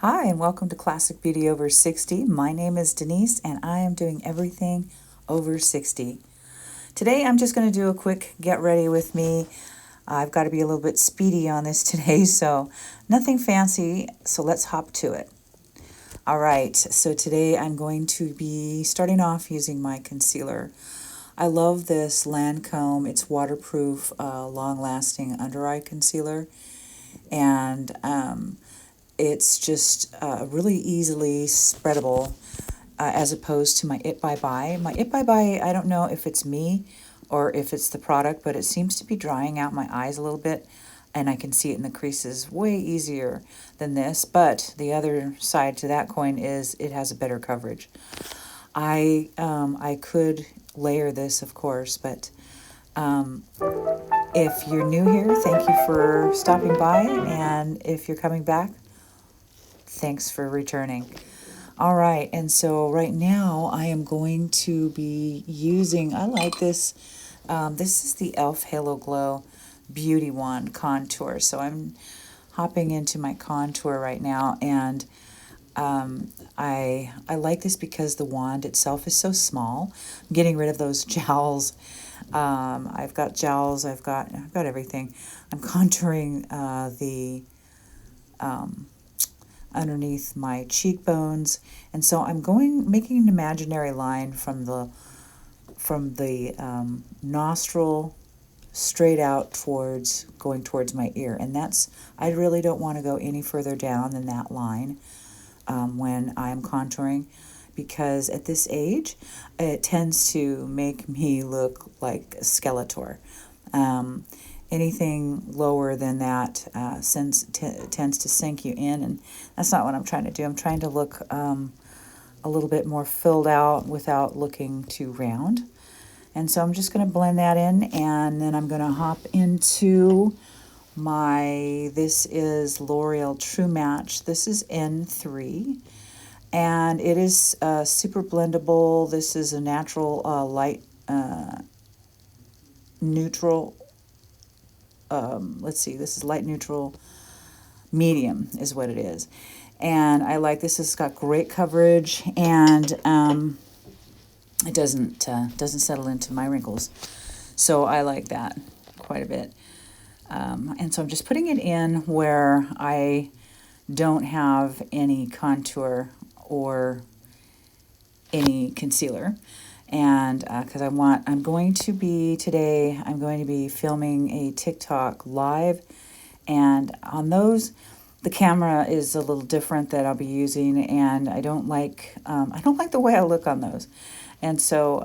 Hi, and welcome to Classic Beauty Over 60. My name is Denise, and I am doing everything over 60. Today, I'm just going to do a quick get ready with me. I've got to be a little bit speedy on this today, so nothing fancy, so let's hop to it. All right, so today I'm going to be starting off using my concealer. I love this Lancome. It's waterproof, long-lasting under-eye concealer, and it's just really easily spreadable as opposed to my It Bye Bye. My It Bye Bye, I don't know if it's me or if it's the product, but it seems to be drying out my eyes a little bit, and I can see it in the creases way easier than this. But the other side to that coin is it has a better coverage. I could layer this, of course, but if you're new here, thank you for stopping by, and if you're coming back, thanks for returning. All right, and so right now I am going to be using, I like this, this is the e.l.f. Halo Glow Beauty Wand Contour. So I'm hopping into my contour right now, and I like this because the wand itself is so small. I'm getting rid of those jowls. I've got jowls, I've got everything. I'm contouring the underneath my cheekbones, and so I'm making an imaginary line from the nostril straight out going towards my ear, and I really don't want to go any further down than that line when I'm contouring, because at this age it tends to make me look like a Skeletor. Anything lower than that tends to sink you in, and that's not what I'm trying to do. I'm trying to look a little bit more filled out without looking too round. And so I'm just going to blend that in, and then I'm going to hop into this is L'Oreal True Match. This is N3, and it is super blendable. This is a natural light neutral. Let's see, this is light neutral medium is what it is. And I like this. It's got great coverage, and it doesn't settle into my wrinkles. So I like that quite a bit. And so I'm just putting it in where I don't have any contour or any concealer. And because I'm going to be filming a TikTok live, and on those, the camera is a little different that I'll be using, and I don't like the way I look on those, and so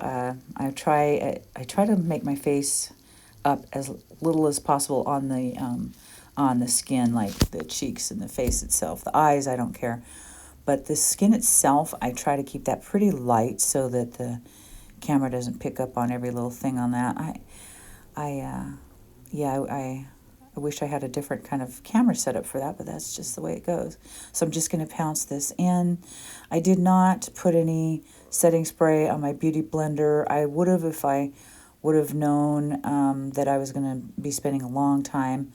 I try to make my face up as little as possible on the skin, like the cheeks and the face itself. The eyes, I don't care, but the skin itself, I try to keep that pretty light so that the camera doesn't pick up on every little thing on that. I wish I had a different kind of camera setup for that, but that's just the way it goes. So I'm just going to pounce this in. I did not put any setting spray on my beauty blender. I would have if I would have known that I was going to be spending a long time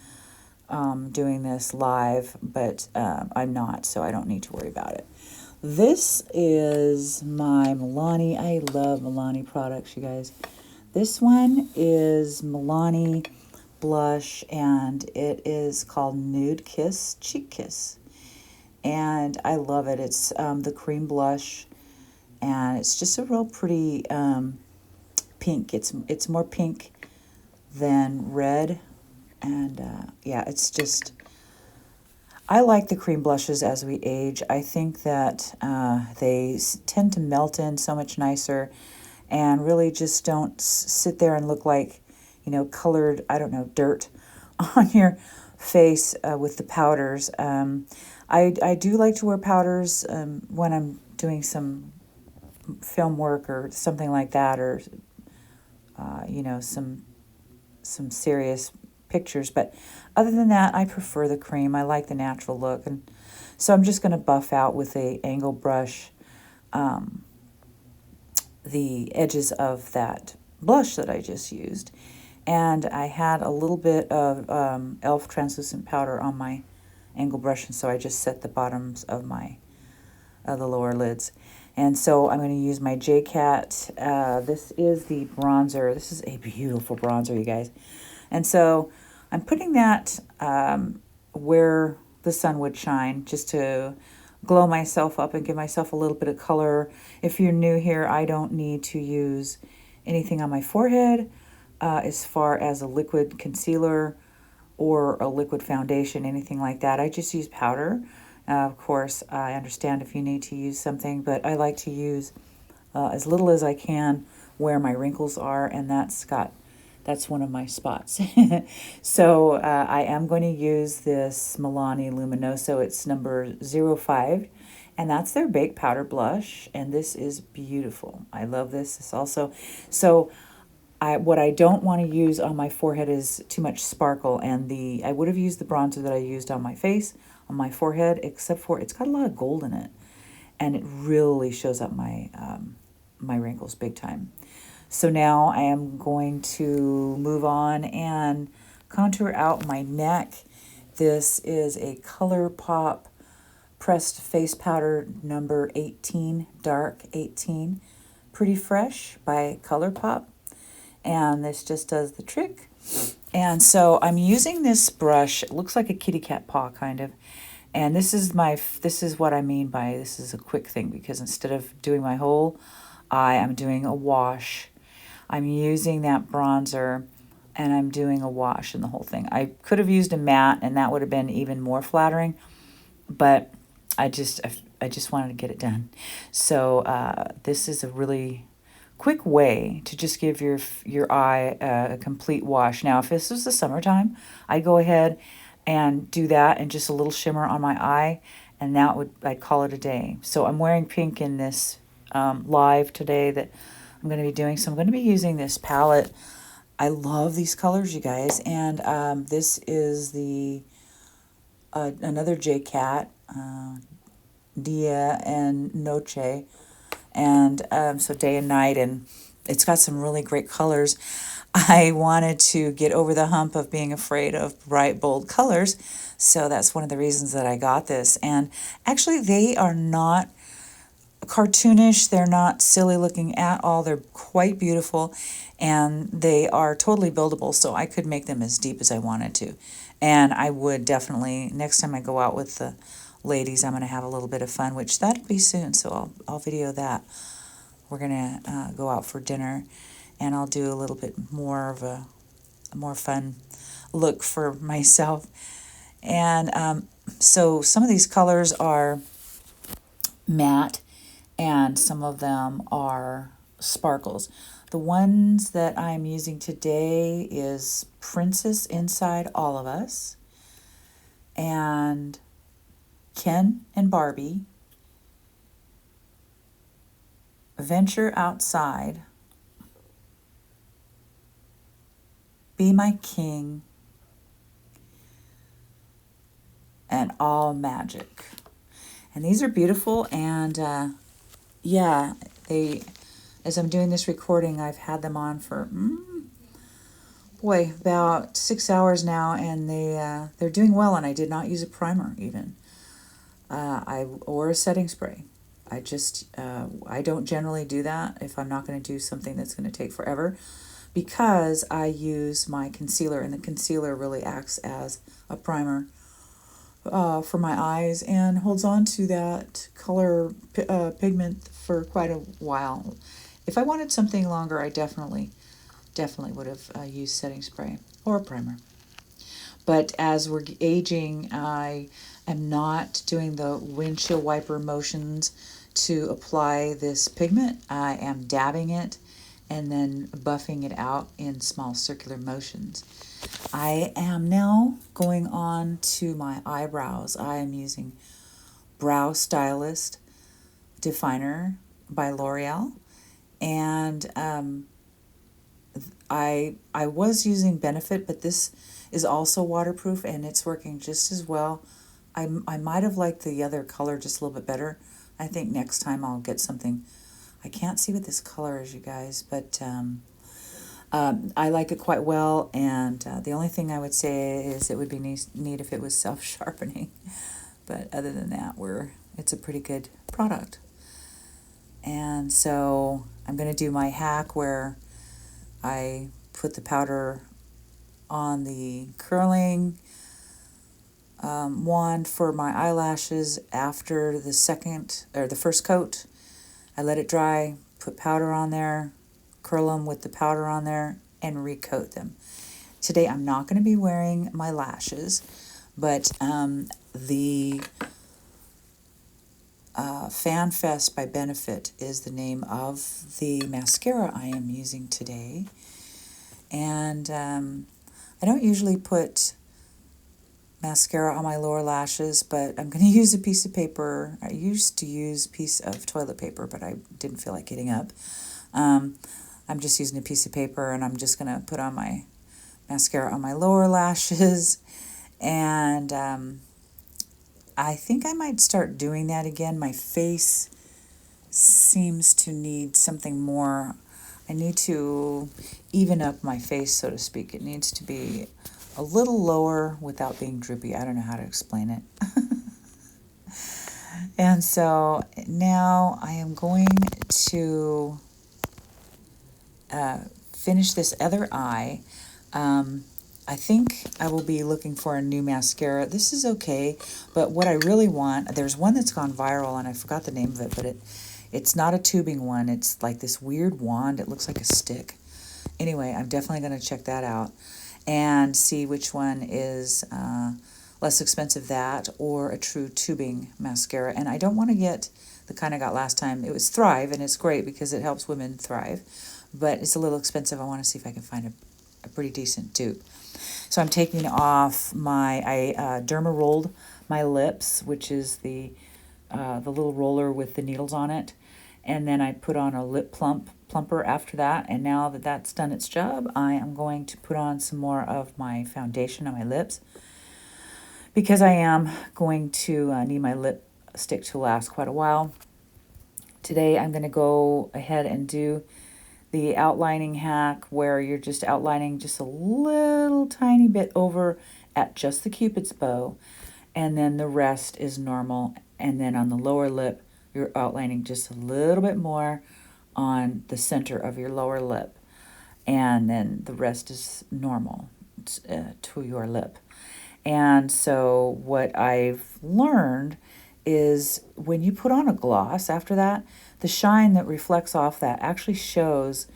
doing this live, but I'm not, so I don't need to worry about it. This is my Milani. I love Milani products, you guys. This one is Milani blush, and it is called Nude Kiss Cheek Kiss. And I love it. It's the cream blush, and it's just a real pretty pink. It's more pink than red, and yeah, it's just... I like the cream blushes as we age. I think that they tend to melt in so much nicer and really just don't sit there and look like, colored, I don't know, dirt on your face with the powders. I do like to wear powders when I'm doing some film work or something like that, or, some serious pictures, but other than that, I prefer the cream. I like the natural look, and so I'm just going to buff out with a angle brush the edges of that blush that I just used, and I had a little bit of e.l.f. translucent powder on my angle brush, and so I just set the bottoms of the lower lids. And so I'm going to use my J-Cat. This is the bronzer. This is a beautiful bronzer, you guys. And so I'm putting that where the sun would shine, just to glow myself up and give myself a little bit of color. If you're new here, I don't need to use anything on my forehead as far as a liquid concealer or a liquid foundation, anything like that. I just use powder. Of course, I understand if you need to use something, but I like to use as little as I can where my wrinkles are, and that's one of my spots. So I am going to use this Milani Luminoso. It's number 05, and that's their baked powder blush, and this is beautiful. I love this. It's also, so what I don't want to use on my forehead is too much sparkle, and I would have used the bronzer that I used on my face, on my forehead, except for it's got a lot of gold in it, and it really shows up my my wrinkles big time. So now I am going to move on and contour out my neck. This is a ColourPop pressed face powder number 18, dark 18, Pretty Fresh by ColourPop. And this just does the trick. And so I'm using this brush. It looks like a kitty cat paw kind of. And this is what I mean by this is a quick thing, because instead of doing my whole eye, I'm doing a wash. I'm using that bronzer and I'm doing a wash in the whole thing. I could have used a matte and that would have been even more flattering, but I just wanted to get it done. So this is a really quick way to just give your eye a complete wash. Now, if this was the summertime, I'd go ahead and do that and just a little shimmer on my eye, and I'd call it a day. So I'm wearing pink in this live today that I'm going to be doing. So I'm going to be using this palette. I love these colors, you guys, and this is the another J-Cat, Dia and Noche, and so day and night, and it's got some really great colors. I wanted to get over the hump of being afraid of bright, bold colors, so that's one of the reasons that I got this. And actually, they are not cartoonish, they're not silly looking at all, they're quite beautiful, and they are totally buildable, so I could make them as deep as I wanted to. And I would definitely, next time I go out with the ladies, I'm going to have a little bit of fun, which that'll be soon, so I'll video that. We're going to go out for dinner, and I'll do a little bit more of a more fun look for myself. And so some of these colors are matte, and some of them are sparkles. The ones that I'm using today is Princess Inside All of Us, and Ken and Barbie, Venture Outside, Be My King, and All Magic. And these are beautiful, and yeah, as I'm doing this recording, I've had them on for about 6 hours now, and they're doing well, and I did not use a primer even. Or a setting spray. I don't generally do that if I'm not going to do something that's going to take forever, because I use my concealer, and the concealer really acts as a primer for my eyes and holds on to that color pigment for quite a while. If I wanted something longer, I definitely would have used setting spray or a primer. But as we're aging, I am not doing the windshield wiper motions to apply this pigment. I am dabbing it and then buffing it out in small circular motions. I am now going on to my eyebrows. I am using Brow Stylist Definer by L'Oreal, and I was using Benefit, but this is also waterproof, and it's working just as well. I might have liked the other color just a little bit better. I think next time I'll get something. I can't see what this color is, you guys, but I like it quite well, and the only thing I would say is it would be neat if it was self-sharpening. But other than that, it's a pretty good product. And so I'm going to do my hack where I put the powder on the curling wand for my eyelashes after the first coat. I let it dry, put powder on there, curl them with the powder on there, and recoat them. Today I'm not going to be wearing my lashes, but the Fan Fest by Benefit is the name of the mascara I am using today. And I don't usually put mascara on my lower lashes, but I'm going to use a piece of paper. I used to use a piece of toilet paper, but I didn't feel like getting up. I'm just using a piece of paper, and I'm just going to put on my mascara on my lower lashes. And I think I might start doing that again. My face seems to need something more. I need to even up my face, so to speak. It needs to be a little lower without being droopy. I don't know how to explain it. And so now I am going to finish this other eye. I think I will be looking for a new mascara. This is okay, but what I really want, there's one that's gone viral, and I forgot the name of it, but it's not a tubing one. It's like this weird wand. It looks like a stick. Anyway, I'm definitely going to check that out and see which one is less expensive, that or a true tubing mascara. And I don't want to get the kind I got last time. It was Thrive, and it's great because it helps women thrive, but it's a little expensive. I want to see if I can find a pretty decent tube. So I'm taking off I derma rolled my lips, which is the little roller with the needles on it. And then I put on a lip plumper after that. And now that that's done its job, I am going to put on some more of my foundation on my lips, because I am going to need my lipstick to last quite a while. Today I'm going to go ahead and do the outlining hack where you're just outlining just a little tiny bit over at just the Cupid's bow, and then the rest is normal. And then on the lower lip, you're outlining just a little bit more on the center of your lower lip, and then the rest is normal to your lip. And so what I've learned is when you put on a gloss after that, the shine that reflects off that actually shows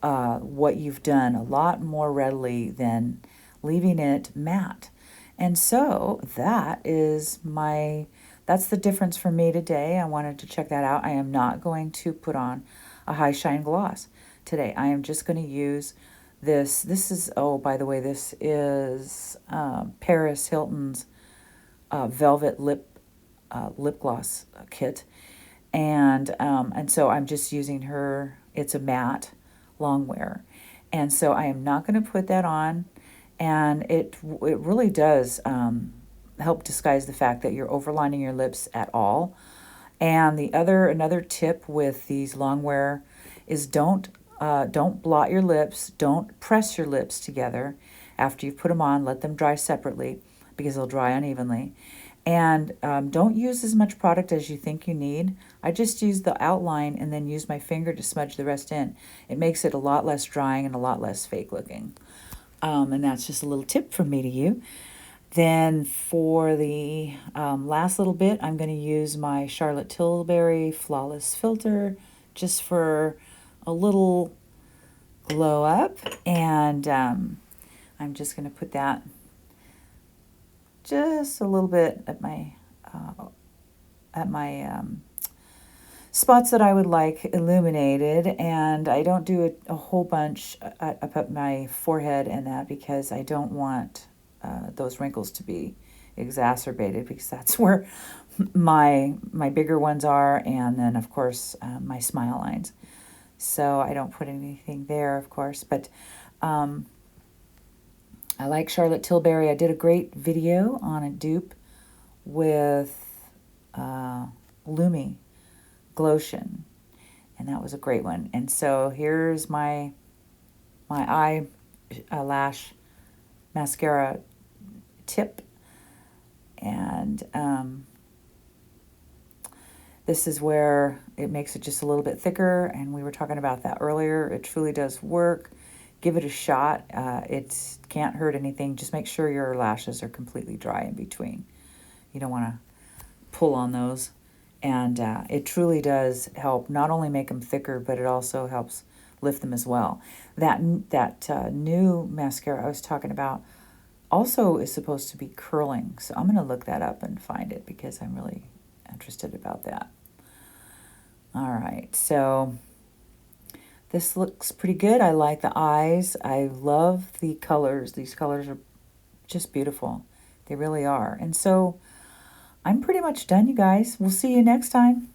what you've done a lot more readily than leaving it matte. And so that's the difference for me today. I wanted to check that out. I am not going to put on a high shine gloss today. I am just going to use this. This is, oh, by the way, this is Paris Hilton's Velvet Lip gloss kit. And so I'm just using her. It's a matte long wear. And so I am not going to put that on. And it really does help disguise the fact that you're overlining your lips at all. And another tip with these long wear is don't blot your lips. Don't press your lips together after you've put them on. Let them dry separately because they'll dry unevenly. And don't use as much product as you think you need. I just use the outline and then use my finger to smudge the rest in. It makes it a lot less drying and a lot less fake looking. And that's just a little tip from me to you. Then for the last little bit, I'm going to use my Charlotte Tilbury Flawless Filter just for a little glow up. And I'm just going to put that just a little bit at my spots that I would like illuminated. And I don't do a whole bunch up at my forehead and that, because I don't want those wrinkles to be exacerbated, because that's where my bigger ones are, and then of course my smile lines. So I don't put anything there, of course, but I like Charlotte Tilbury. I did a great video on a dupe with Lumi Glotion, and that was a great one. And so here's my my eyelash mascara tip. And this is where it makes it just a little bit thicker, and we were talking about that earlier. It truly does work. Give it a shot. It can't hurt anything. Just make sure your lashes are completely dry in between. You don't want to pull on those. And it truly does help not only make them thicker, but it also helps lift them as well. That new mascara I was talking about also is supposed to be curling. So I'm going to look that up and find it because I'm really interested about that. All right, so this looks pretty good. I like the eyes. I love the colors. These colors are just beautiful. They really are. And so I'm pretty much done, you guys. We'll see you next time.